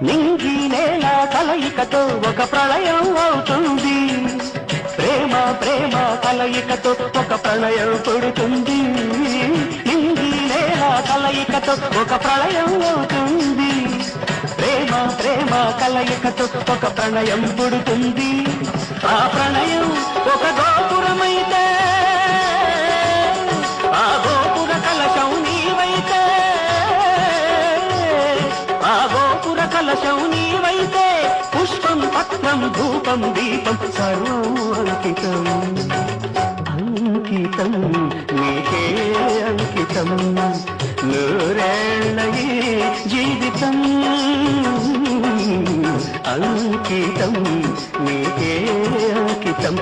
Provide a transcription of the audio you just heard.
నింగి నేల కలయికతో ఒక ప్రళయం అవుతుంది. ప్రేమ ప్రేమ కలయికతో ఒక ప్రళయం పుడుతుంది. నింగి నేల కలయికతో ఒక ప్రళయం అవుతుంది. ప్రేమ ప్రేమ కలయికతో ఒక ప్రణయం పుడుతుంది. ఆ ప్రణయం ఒక గోపురమైతే ఆ గోపుర కలశం నీవైతే, ఆ గోపుర కలశం నీవైతే పుష్పం పత్రం ధూపం దీపం సర్వం అంకితం. అంకితం నీకే అంకితం. నూరేళ్ళ ఈ జీవితం అంకితం నీకే అంకితం.